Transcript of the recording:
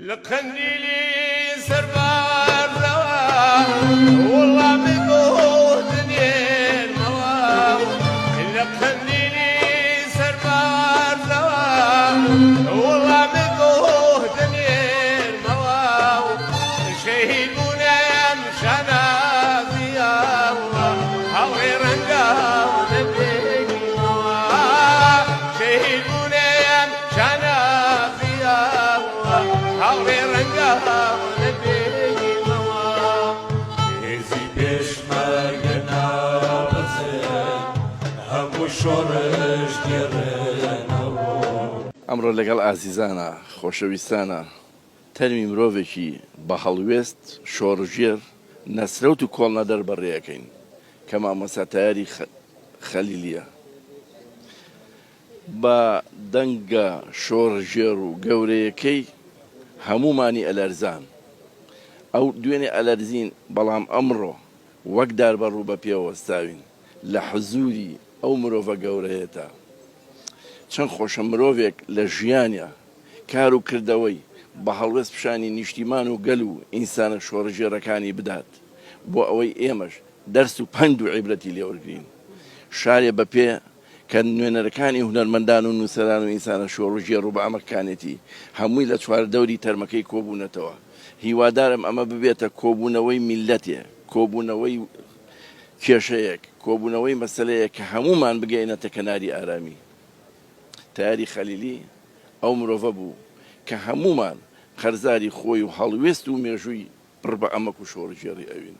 لقنديلي سربار روا والله بقودني المواو لقنديلي سربار روا والله بقودني المواو شهيدنا يمشنا فيها هاوي رنقا ونبيك شهيدنا يمشنا فيها هاوي رنقا ونبيك هزي بيش مرقنا بزين همو شورش ديرنا ئەمڕۆ لەگەڵ ئازیزانە خۆشەویستانە تەرمی مرۆڤێکی بە هەڵوێست شۆڕژێر نەسرەوت و کۆڵنەدەر بەڕێەکەین کە مامۆستا تایاری خەلیلیە بە دەنگە شۆڕژێر و گەورەیەکەی هەمومانی ئەلەرزان ئەو دوێنێ ئەلەرزین بەڵام ئەمڕۆ وەک دار بەڕوو بە پێوەستاوین لە حزوری ئەو مرۆڤە گەورەیەتە چەند خۆشە مرۆڤێک لە ژیانە کار و کردەوەی بە هەڵوێست پیشانی نیشتیمان و گەل و ئینسانە شۆڕژێرەکانی بدات بۆ ئەوەی ئێمەش دەرس و پند و عیبرەتی لێوەرگرین شارێ بەپێ کە نوێنەرەکانی هونەرمەندان و نووسەران و ئینسانە شۆڕژێر و بە ئەمەکانێتی هەمووی لە چواردەوری تەرمەکەی کۆبوونەتەوە هیوادارم ئەمە ببێتە کۆبوونەوەی میلەتێ کۆبوونەوەی کێشەیەک کۆبوونەوەی مەسەلەیە کە هەمومان بگەینەتە کەناری ئارامی تایاری خەلیلی ئەو مرۆڤە بوو کە هەمومان خەرزاری خۆی و هەڵوێست و مێژووی پڕ بە ئەمەک و شۆڕژێری ئەوین